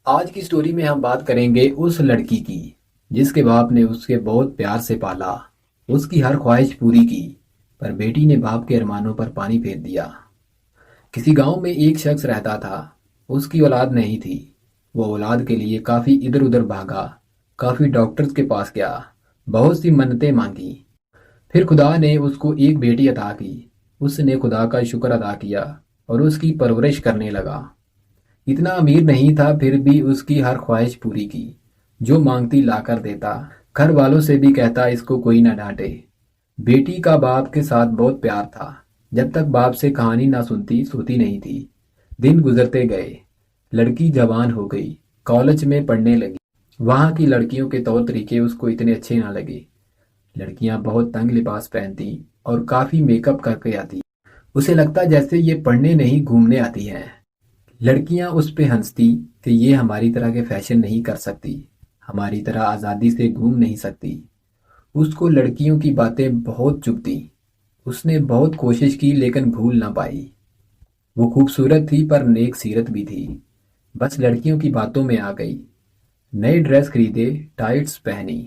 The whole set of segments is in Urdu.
آج کی سٹوری میں ہم بات کریں گے اس لڑکی کی جس کے باپ نے اس کے بہت پیار سے پالا، اس کی ہر خواہش پوری کی، پر بیٹی نے باپ کے ارمانوں پر پانی پھیر دیا۔ کسی گاؤں میں ایک شخص رہتا تھا، اس کی اولاد نہیں تھی۔ وہ اولاد کے لیے کافی ادھر ادھر بھاگا، کافی ڈاکٹرز کے پاس گیا، بہت سی منتیں مانگی۔ پھر خدا نے اس کو ایک بیٹی عطا کی۔ اس نے خدا کا شکر ادا کیا اور اس کی پرورش کرنے لگا۔ اتنا امیر نہیں تھا، پھر بھی اس کی ہر خواہش پوری کی، جو مانگتی لا کر دیتا۔ گھر والوں سے بھی کہتا اس کو کوئی نہ ڈانٹے۔ بیٹی کا باپ کے ساتھ بہت پیار تھا۔ جب تک باپ سے کہانی نہ سنتی سوتی نہیں تھی۔ دن گزرتے گئے، لڑکی جوان ہو گئی، کالج میں پڑھنے لگی۔ وہاں کی لڑکیوں کے طور طریقے اس کو اتنے اچھے نہ لگے۔ لڑکیاں بہت تنگ لباس پہنتی اور کافی میک اپ کر کے آتی۔ اسے لگتا جیسے یہ پڑھنے نہیں گھومنے آتی ہیں۔ لڑکیاں اس پہ ہنستی کہ یہ ہماری طرح کے فیشن نہیں کر سکتی، ہماری طرح آزادی سے گھوم نہیں سکتی۔ اس کو لڑکیوں کی باتیں بہت چبھتیں۔ اس نے بہت کوشش کی لیکن بھول نہ پائی۔ وہ خوبصورت تھی پر نیک سیرت بھی تھی۔ بس لڑکیوں کی باتوں میں آ گئی۔ نئے ڈریس خریدے، ٹائٹس پہنی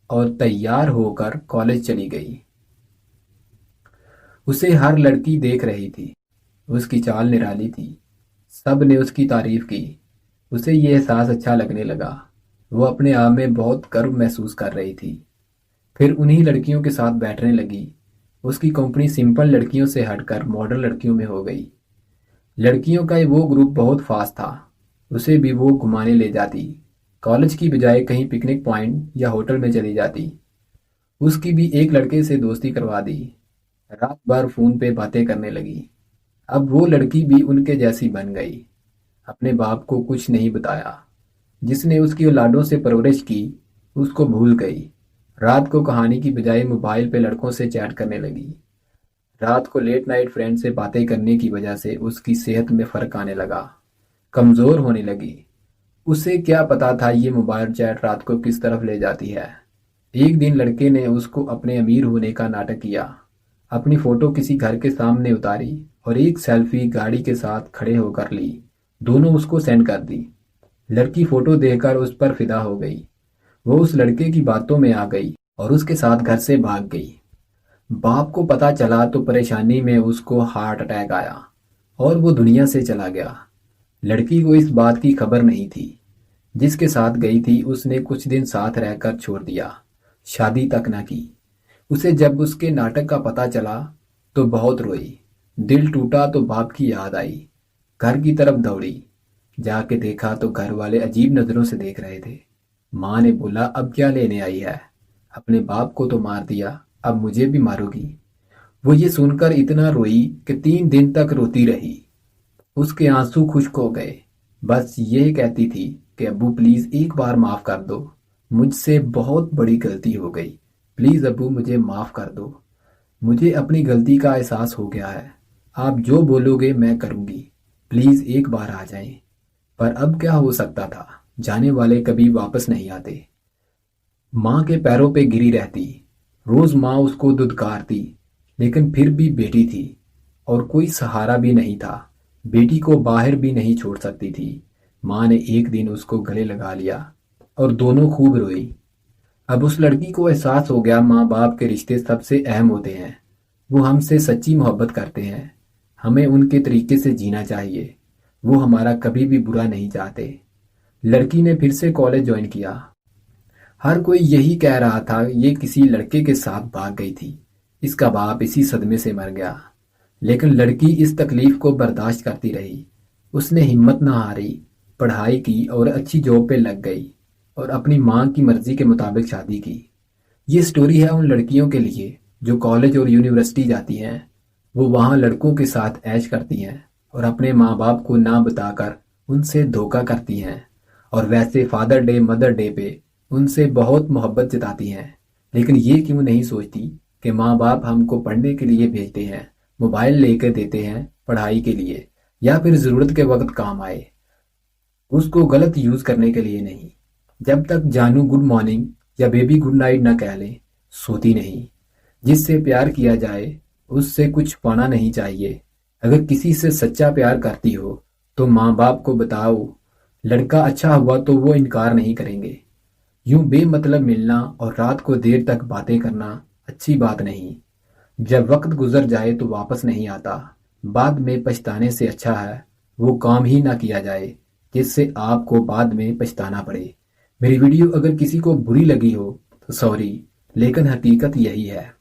اور تیار ہو کر کالج چلی گئی۔ اسے ہر لڑکی دیکھ رہی تھی۔ اس کی چال نرالی تھی، سب نے اس کی تعریف کی۔ اسے یہ احساس اچھا لگنے لگا۔ وہ اپنے آپ میں بہت گرو محسوس کر رہی تھی۔ پھر انہی لڑکیوں کے ساتھ بیٹھنے لگی۔ اس کی کمپنی سمپل لڑکیوں سے ہٹ کر ماڈرن لڑکیوں میں ہو گئی۔ لڑکیوں کا وہ گروپ بہت فاسٹ تھا، اسے بھی وہ گھمانے لے جاتی۔ کالج کی بجائے کہیں پکنک پوائنٹ یا ہوٹل میں چلی جاتی۔ اس کی بھی ایک لڑکے سے دوستی کروا دی۔ رات بھر فون پہ باتیں کرنے لگی۔ اب وہ لڑکی بھی ان کے جیسی بن گئی۔ اپنے باپ کو کچھ نہیں بتایا۔ جس نے اس کی اولادوں سے پرورش کی، اس کو بھول گئی۔ رات کو کہانی کی بجائے موبائل پہ لڑکوں سے چیٹ کرنے لگی۔ رات کو لیٹ نائٹ فرینڈ سے باتیں کرنے کی وجہ سے اس کی صحت میں فرق آنے لگا، کمزور ہونے لگی۔ اسے کیا پتا تھا یہ موبائل چیٹ رات کو کس طرف لے جاتی ہے۔ ایک دن لڑکے نے اس کو اپنے امیر ہونے کا ناٹک کیا۔ اپنی فوٹو کسی گھر کے سامنے اتاری اور ایک سیلفی گاڑی کے ساتھ کھڑے ہو کر لی۔ دونوں اس کو سینڈ کر دی۔ لڑکی فوٹو دیکھ کر اس پر فدا ہو گئی۔ وہ اس لڑکے کی باتوں میں آ گئی اور اس کے ساتھ گھر سے بھاگ گئی۔ باپ کو پتا چلا تو پریشانی میں اس کو ہارٹ اٹیک آیا اور وہ دنیا سے چلا گیا۔ لڑکی کو اس بات کی خبر نہیں تھی۔ جس کے ساتھ گئی تھی اس نے کچھ دن ساتھ رہ کر چھوڑ دیا، شادی تک نہ کی۔ اسے جب اس کے ناٹک کا پتا چلا تو بہت روئی۔ دل ٹوٹا تو باپ کی یاد آئی۔ گھر کی طرف دوڑی۔ جا کے دیکھا تو گھر والے عجیب نظروں سے دیکھ رہے تھے۔ ماں نے بولا اب کیا لینے آئی ہے؟ اپنے باپ کو تو مار دیا، اب مجھے بھی مارو گی؟ وہ یہ سن کر اتنا روئی کہ 3 دن تک روتی رہی۔ اس کے آنسو خشک ہو گئے۔ بس یہ کہتی تھی کہ ابو پلیز ایک بار معاف کر دو، مجھ سے بہت بڑی غلطی ہو گئی، پلیز ابو مجھے معاف کر دو، مجھے اپنی غلطی کا احساس ہو گیا ہے، آپ جو بولو گے میں کروں گی، پلیز ایک بار آ جائیں۔ پر اب کیا ہو سکتا تھا، جانے والے کبھی واپس نہیں آتے۔ ماں کے پیروں پہ گری رہتی، روز ماں اس کو دھتکارتی، لیکن پھر بھی بیٹی تھی اور کوئی سہارا بھی نہیں تھا۔ بیٹی کو باہر بھی نہیں چھوڑ سکتی تھی۔ ماں نے ایک دن اس کو گلے لگا لیا اور دونوں خوب روئی۔ اب اس لڑکی کو احساس ہو گیا ماں باپ کے رشتے سب سے اہم ہوتے ہیں۔ وہ ہم سے سچی محبت کرتے ہیں، ہمیں ان کے طریقے سے جینا چاہیے، وہ ہمارا کبھی بھی برا نہیں چاہتے۔ لڑکی نے پھر سے کالج جوائن کیا۔ ہر کوئی یہی کہہ رہا تھا یہ کسی لڑکے کے ساتھ بھاگ گئی تھی، اس کا باپ اسی صدمے سے مر گیا۔ لیکن لڑکی اس تکلیف کو برداشت کرتی رہی۔ اس نے ہمت نہ ہاری، پڑھائی کی اور اچھی جاب پہ لگ گئی اور اپنی ماں کی مرضی کے مطابق شادی کی۔ یہ سٹوری ہے ان لڑکیوں کے لیے جو کالج اور یونیورسٹی جاتی ہیں۔ وہ وہاں لڑکوں کے ساتھ عیش کرتی ہیں اور اپنے ماں باپ کو نہ بتا کر ان سے دھوکہ کرتی ہیں، اور ویسے فادر ڈے مدر ڈے پہ ان سے بہت محبت جتاتی ہیں۔ لیکن یہ کیوں نہیں سوچتی کہ ماں باپ ہم کو پڑھنے کے لیے بھیجتے ہیں، موبائل لے کے دیتے ہیں پڑھائی کے لیے، یا پھر ضرورت کے وقت کام آئے، اس کو غلط یوز کرنے کے لیے نہیں۔ جب تک جانو گڈ مارننگ یا بیبی گڈ نائٹ نہ کہہ لیں، سوتی نہیں۔ جس سے پیار کیا جائے اس سے کچھ پانا نہیں چاہیے۔ اگر کسی سے سچا پیار کرتی ہو تو ماں باپ کو بتاؤ، لڑکا اچھا ہوا تو وہ انکار نہیں کریں گے۔ یوں بے مطلب ملنا اور رات کو دیر تک باتیں کرنا اچھی بات نہیں۔ جب وقت گزر جائے تو واپس نہیں آتا۔ بعد میں پچھتانے سے اچھا ہے وہ کام ہی نہ کیا جائے جس سے آپ کو بعد میں پچھتانا پڑے۔ میری ویڈیو اگر کسی کو بری لگی ہو تو سوری، لیکن حقیقت یہی ہے۔